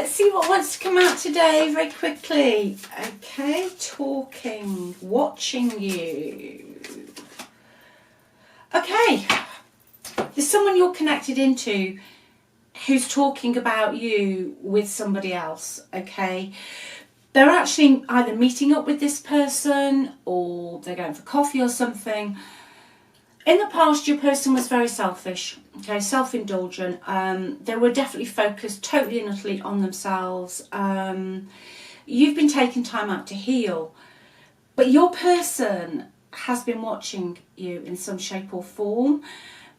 let's see what wants to come out today very quickly. Okay, talking, watching you. Okay, there's someone you're connected into who's talking about you with somebody else, okay? They're actually either meeting up with this person or they're going for coffee or something. In the past, your person was very selfish, okay, self-indulgent. They were definitely focused totally and utterly on themselves. You've been taking time out to heal, but your person has been watching you in some shape or form.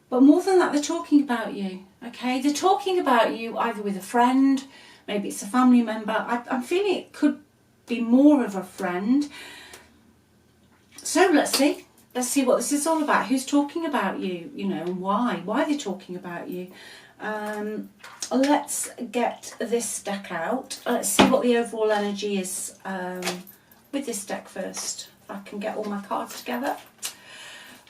But more than that, they're talking about you, okay? They're talking about you either with a friend, maybe it's a family member. I'm feeling it could be more of a friend. So let's see. Let's see what this is all about. Who's talking about you, you know, and why? Why are they talking about you? Let's get this deck out. Let's see what the overall energy is with this deck first. If I can get all my cards together.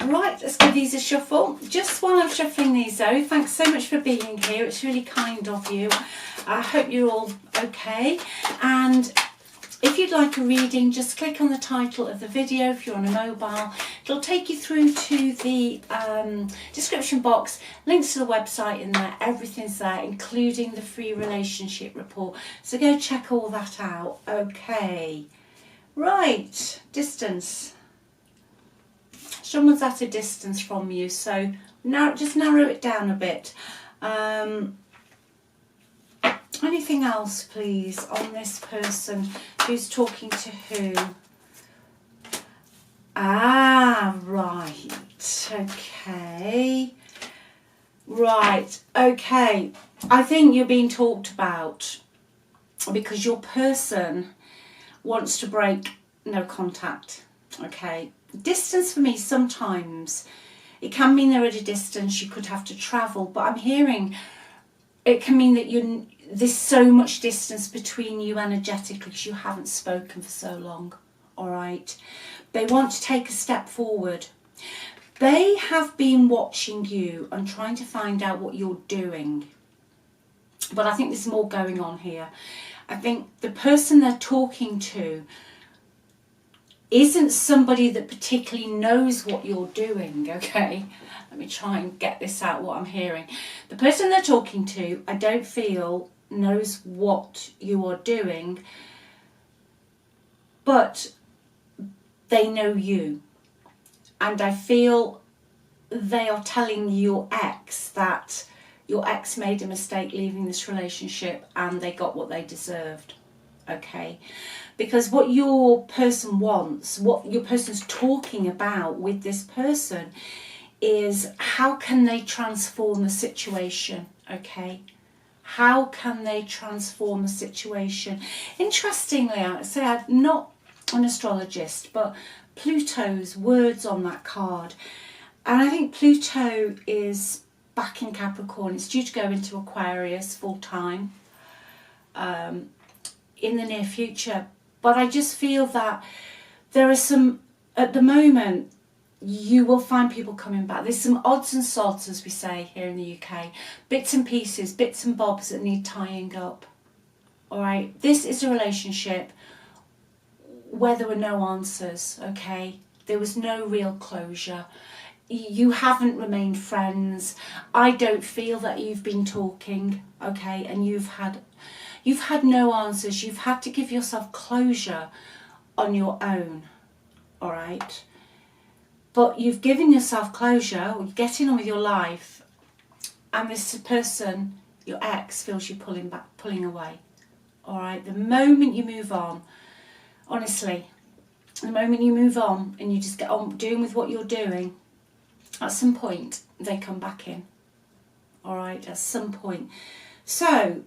Right, let's give these a shuffle. Just while I'm shuffling these though, thanks so much for being here. It's really kind of you. I hope you're all okay. And if you'd like a reading, just click on the title of the video if you're on a mobile. It'll take you through to the description box, links to the website in there, everything's there, including the free relationship report. So go check all that out. Okay, right, distance. Someone's at a distance from you, so now just narrow it down a bit. Anything else, please, on this person who's talking to who? Ah, right. Okay. Right. Okay. I think you're being talked about because your person wants to break no contact. Okay. Distance for me, sometimes it can mean they're at a distance. You could have to travel, but I'm hearing it can mean that there's so much distance between you energetically because you haven't spoken for so long. All right, they want to take a step forward. They have been watching you and trying to find out what you're doing, but I think there's more going on here. I think the person they're talking to isn't somebody that particularly knows what you're doing, okay? Let me try and get this out, what I'm hearing. The person they're talking to, I don't feel knows what you are doing, but they know you. And I feel they are telling your ex that your ex made a mistake leaving this relationship and they got what they deserved, okay? Because what your person wants, what your person's talking about with this person is how can they transform the situation, okay? How can they transform the situation? Interestingly, I say I'm not an astrologist, but Pluto's words on that card. And I think Pluto is back in Capricorn. It's due to go into Aquarius full time in the near future. But I just feel that there are some, at the moment, you will find people coming back. There's some odds and sods, as we say here in the UK. Bits and pieces, bits and bobs that need tying up. All right, this is a relationship where there were no answers, okay? There was no real closure. You haven't remained friends. I don't feel that you've been talking, okay? And you've had no answers. You've had to give yourself closure on your own, all right? But you've given yourself closure, or you're getting on with your life, and this person, your ex, feels you pulling away, all right? The moment you move on, honestly, the moment you move on and you just get on doing with what you're doing, at some point they come back in, all right? At some point. So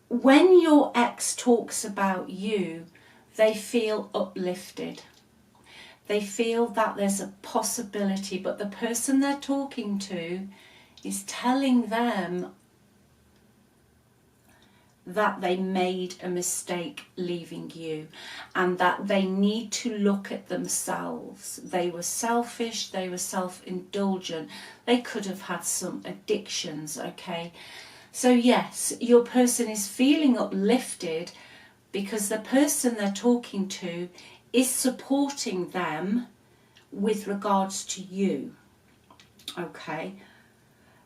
when your ex talks about you, they feel uplifted. They feel that there's a possibility, but the person they're talking to is telling them that they made a mistake leaving you and that they need to look at themselves. They were selfish, they were self-indulgent, they could have had some addictions, okay? So yes, your person is feeling uplifted because the person they're talking to is supporting them with regards to you. Okay,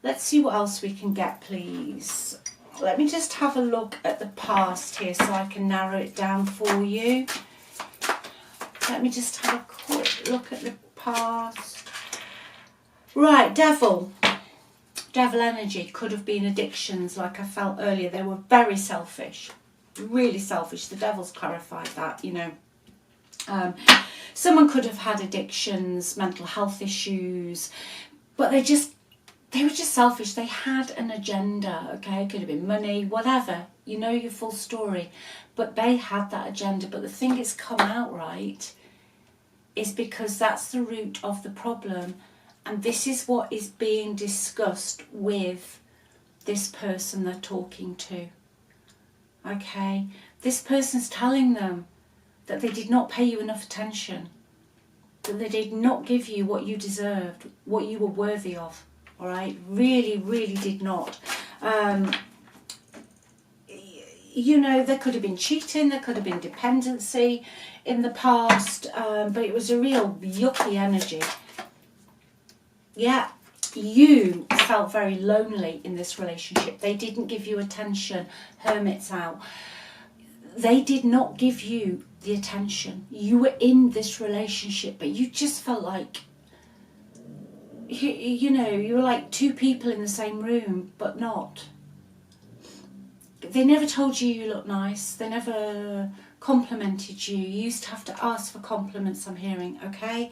let's see what else we can get, please. Let me just have a look at the past here so I can narrow it down for you. Let me just have a quick look at the past. Right, devil. Devil energy could have been addictions, like I felt earlier. They were very selfish, really selfish. The devil's clarified that, you know. Someone could have had addictions, mental health issues, but they were just selfish. They had an agenda, okay? It could have been money, whatever. You know your full story. But they had that agenda. But the thing it's come out right is because that's the root of the problem. And this is what is being discussed with this person they're talking to. Okay? This person's telling them that they did not pay you enough attention. That they did not give you what you deserved, what you were worthy of. All right? Really, really did not. You know, there could have been cheating, there could have been dependency in the past, but it was a real yucky energy. Yeah, you felt very lonely in this relationship. They didn't give you attention. Hermits out. They did not give you the attention. You were in this relationship, but you just felt like, you know, you were like two people in the same room, but not. They never told you you looked nice. They never complimented you. You used to have to ask for compliments, I'm hearing, okay?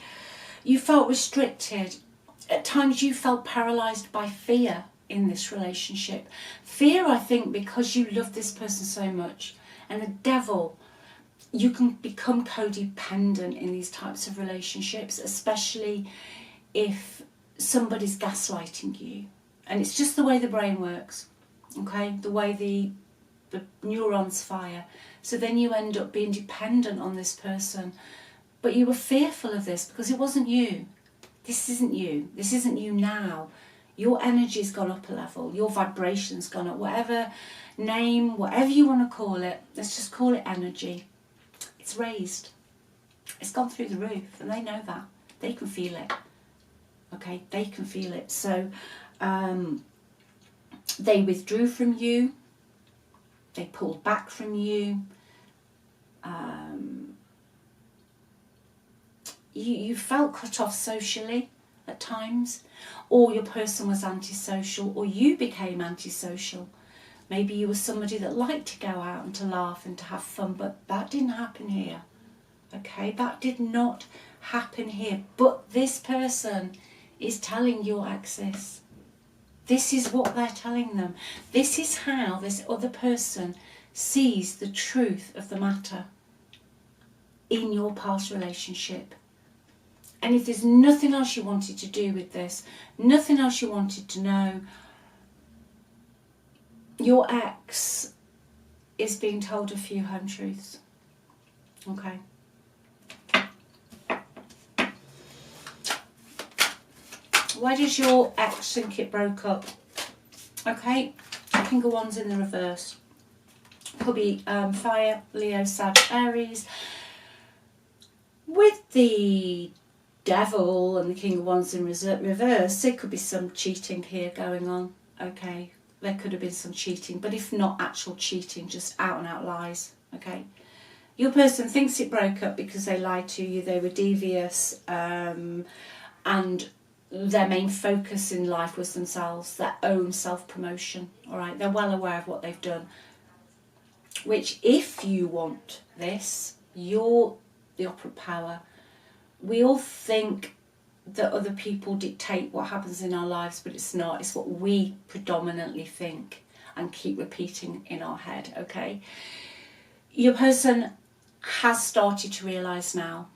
You felt restricted. At times you felt paralysed by fear in this relationship. Fear, I think, because you love this person so much. And the devil, you can become codependent in these types of relationships, especially if somebody's gaslighting you. And it's just the way the brain works, okay? The way the neurons fire. So then you end up being dependent on this person. But you were fearful of this because it wasn't you. This isn't you. This isn't you now. Your energy's gone up a level. Your vibration's gone up. Whatever name, whatever you want to call it, let's just call it energy. It's raised. It's gone through the roof, and they know that. They can feel it. Okay, they can feel it. So they withdrew from you. They pulled back from you. You felt cut off socially at times, or your person was antisocial, or you became antisocial. Maybe you were somebody that liked to go out and to laugh and to have fun, but that didn't happen here. Okay, that did not happen here. But this person is telling your exes. This is what they're telling them. This is how this other person sees the truth of the matter in your past relationship. And if there's nothing else you wanted to do with this, nothing else you wanted to know, your ex is being told a few home truths. Okay. Why does your ex think it broke up? Okay, King of Wands in the reverse. Could be fire, Leo, Sag, Aries. With the Devil and the King of Wands in reverse, there could be some cheating here going on. Okay, there could have been some cheating, but if not actual cheating, just out and out lies. Okay, your person thinks it broke up because they lied to you, they were devious, and their main focus in life was themselves, their own self-promotion. All right, they're well aware of what they've done. Which, if you want this, you're the opera power. We all think that other people dictate what happens in our lives, but it's not. It's what we predominantly think and keep repeating in our head, okay? Your person has started to realise now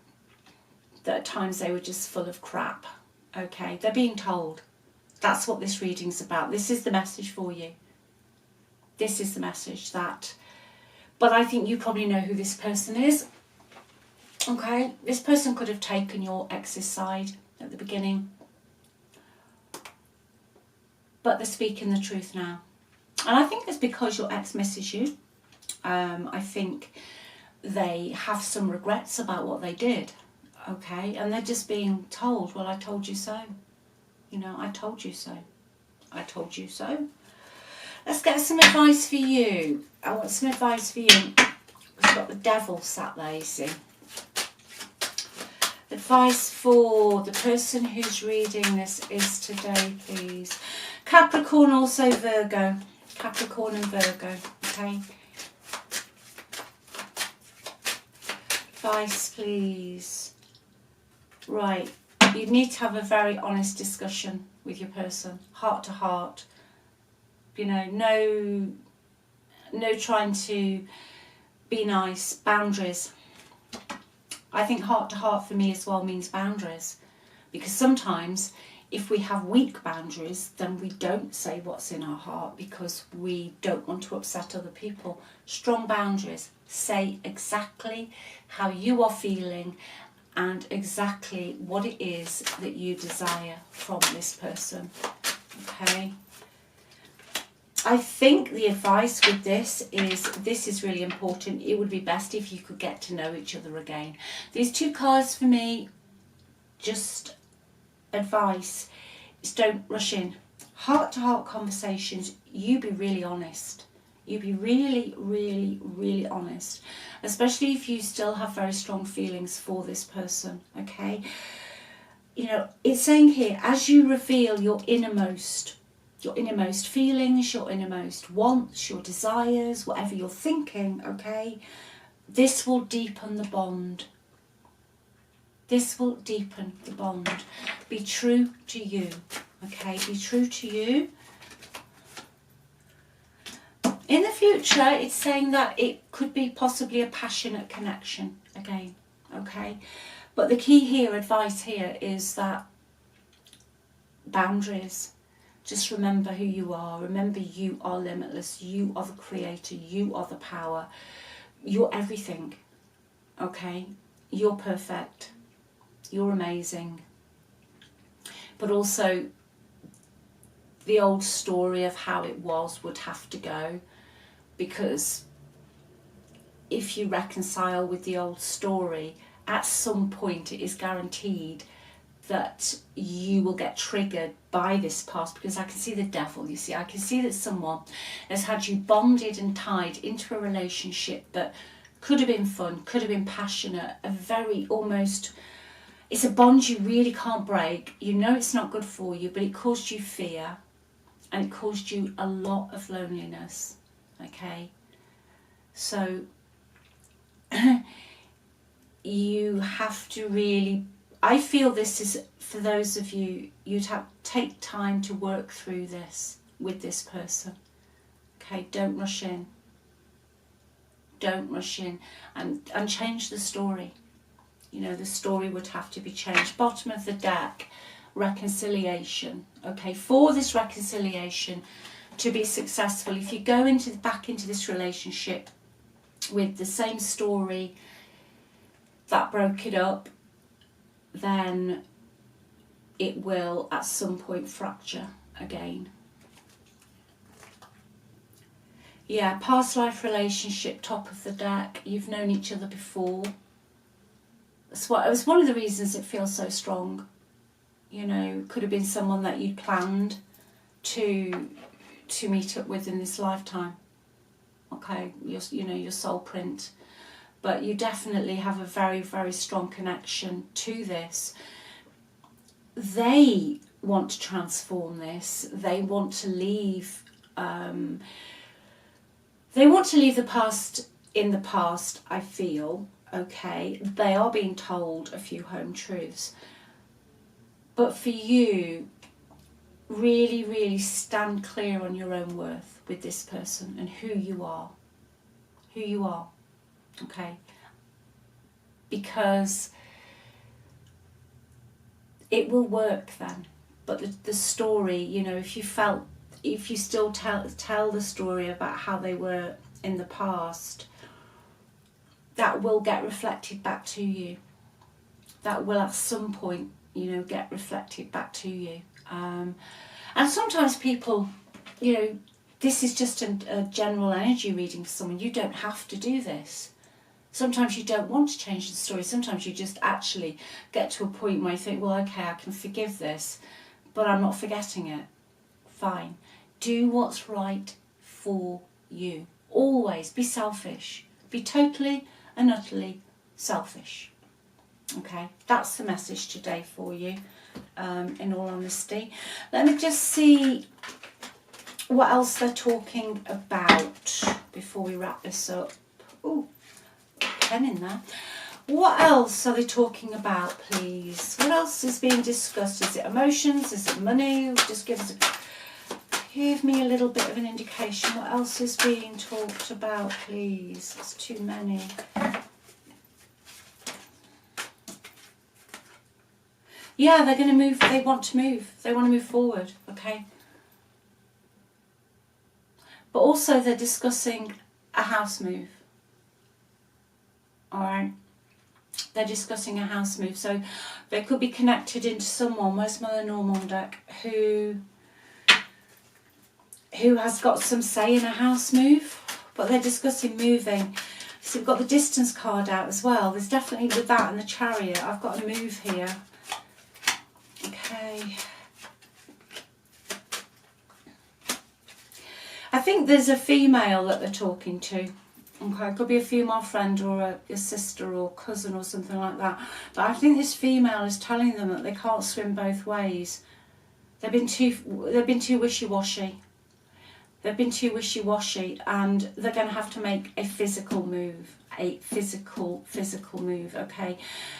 that at times they were just full of crap, okay? They're being told. That's what this reading's about. This is the message for you. This is the message that... But I think you probably know who this person is. Okay, this person could have taken your ex's side at the beginning. But they're speaking the truth now. And I think it's because your ex misses you. I think they have some regrets about what they did, okay? And they're just being told, well, I told you so. You know, I told you so. I told you so. Let's get some advice for you. I want some advice for you. We've got the devil sat there, you see. Advice for the person who's reading this is today, please. Capricorn, also Virgo. Capricorn and Virgo, okay? Advice, please. Right, you need to have a very honest discussion with your person, heart to heart. You know, no trying to be nice, boundaries. I think heart to heart for me as well means boundaries, because sometimes if we have weak boundaries, then we don't say what's in our heart because we don't want to upset other people. Strong boundaries, say exactly how you are feeling and exactly what it is that you desire from this person, okay? I think the advice with this is really important. It would be best if you could get to know each other again. These two cards for me, just advice, is don't rush in. Heart-to-heart conversations, you be really honest. You be really, really, really honest. Especially if you still have very strong feelings for this person, okay? You know, it's saying here, as you reveal your innermost feelings, your innermost wants, your desires, whatever you're thinking, okay, this will deepen the bond. This will deepen the bond. Be true to you, okay, be true to you. In the future, it's saying that it could be possibly a passionate connection again, okay, but the key here, advice here, is that boundaries. Just remember who you are. Remember you are limitless. You are the creator. You are the power. You're everything. Okay? You're perfect. You're amazing. But also, the old story of how it was would have to go, because if you reconcile with the old story, at some point it is guaranteed that you will get triggered by this past, because I can see the devil, you see. I can see that someone has had you bonded and tied into a relationship that could have been fun, could have been passionate, a very almost, it's a bond you really can't break. You know it's not good for you, but it caused you fear and it caused you a lot of loneliness, okay? So you have to really, I feel this is for those of you, you'd have to take time to work through this with this person. Okay, don't rush in. Don't rush in and change the story. You know, the story would have to be changed. Bottom of the deck, reconciliation. Okay, for this reconciliation to be successful, if you go back into this relationship with the same story that broke it up, then it will at some point fracture again. Yeah, past life relationship, top of the deck. You've known each other before. It was one of the reasons it feels so strong. You know, could have been someone that you planned to meet up with in this lifetime. Okay, your soul print. But you definitely have a very, very strong connection to this. They want to transform this. They want to leave. They want to leave the past in the past, I feel. Okay, they are being told a few home truths. But for you, really, really stand clear on your own worth with this person and who you are. Who you are. Okay, because it will work then. But the story, you know, if you still tell the story about how they were in the past, that will get reflected back to you. That will at some point, you know, get reflected back to you. And sometimes people, you know, this is just a general energy reading for someone. You don't have to do this. Sometimes you don't want to change the story. Sometimes you just actually get to a point where you think, well, okay, I can forgive this, but I'm not forgetting it. Fine. Do what's right for you. Always be selfish. Be totally and utterly selfish. Okay, that's the message today for you, in all honesty. Let me just see what else they're talking about before we wrap this up. Ooh, pen in there. What else are they talking about, please? What else is being discussed? Is it emotions? Is it money? Just give me a little bit of an indication. What else is being talked about, please? It's too many. Yeah, they're going to move. They want to move. They want to move forward, okay? But also they're discussing a house move. All right? They're discussing a house move. So they could be connected into someone, where's Mother Normal on deck, who has got some say in a house move. But they're discussing moving. So we've got the distance card out as well. There's definitely, with that and the Chariot, I've got a move here. Okay. I think there's a female that they're talking to. Okay, it could be a female friend or a sister or cousin or something like that. But I think this female is telling them that they can't swim both ways. They've been too wishy-washy. They've been too wishy-washy, and they're going to have to make a physical move. A physical move, okay?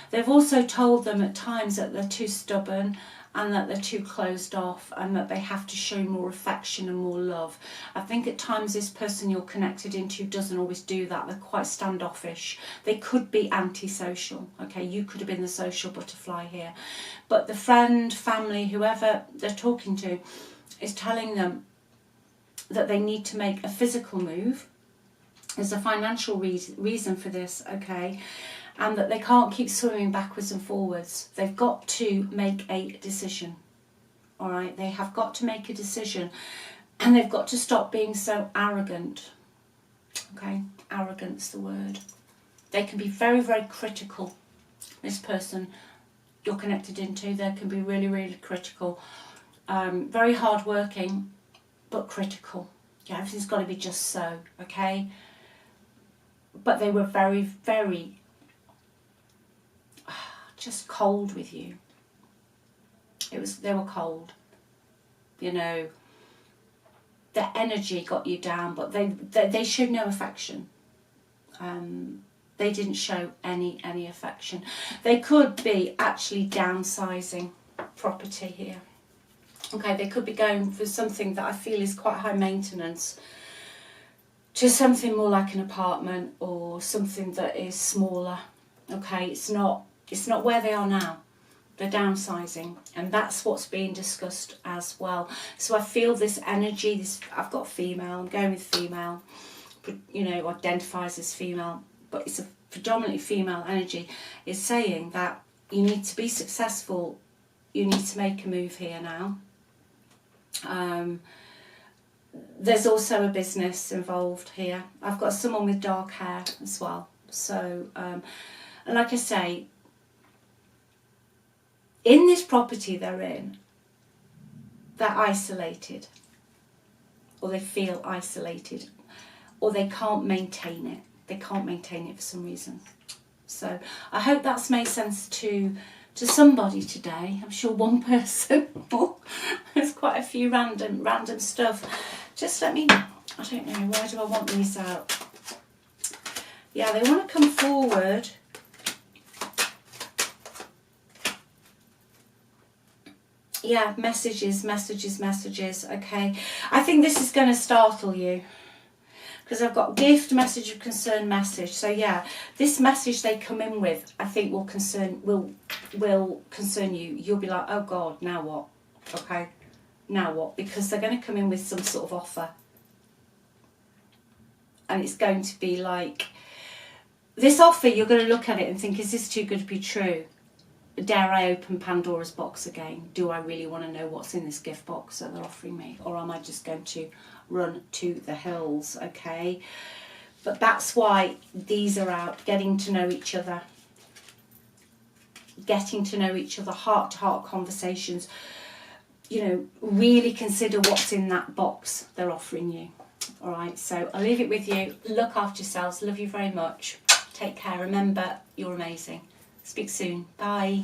They've also told them at times that they're too stubborn and that they're too closed off and that they have to show more affection and more love. I think at times this person you're connected into doesn't always do that. They're quite standoffish. They could be antisocial, okay? You could have been the social butterfly here. But the friend, family, whoever they're talking to is telling them that they need to make a physical move. There's a financial reason for this, okay? And that they can't keep swimming backwards and forwards. They've got to make a decision, all right? They have got to make a decision, and they've got to stop being so arrogant, okay? Arrogant's the word. They can be very, very critical. This person you're connected into, they can be really, really critical. Very hard-working, but critical. Yeah, everything's got to be just so, okay? But they were very, very just cold with you. They were cold. You know, their energy got you down, but they showed no affection. They didn't show any affection. They could be actually downsizing property here. Okay, they could be going for something that I feel is quite high maintenance to something more like an apartment or something that is smaller. Okay, it's not where they are now. They're downsizing, and that's what's being discussed as well. So I feel this energy, I've got female, I'm going with female, you know, identifies as female, but it's a predominantly female energy, is saying that you need to be successful, you need to make a move here now. There's also a business involved here. I've got someone with dark hair as well. So, and like I say, in this property they're in, they're isolated, or they feel isolated, or they can't maintain it. They can't maintain it for some reason. So I hope that's made sense to somebody today. I'm sure one person. There's quite a few random stuff. Just let me, I don't know, why do I want these out? Yeah, they want to come forward. Yeah, messages, okay. I think this is going to startle you, because I've got gift, message of concern, message. So yeah, this message they come in with, I think will concern you. You'll be like, oh God, now what? Okay, now what? Because they're going to come in with some sort of offer. And it's going to be like, this offer, you're going to look at it and think, is this too good to be true? Dare I open Pandora's box again? Do I really want to know what's in this gift box that they're offering me? Or am I just going to run to the hills, okay? But that's why these are out, getting to know each other, heart-to-heart conversations. You know, really consider what's in that box they're offering you. All right, so I'll leave it with you. Look after yourselves. Love you very much. Take care. Remember, you're amazing. Speak soon. Bye.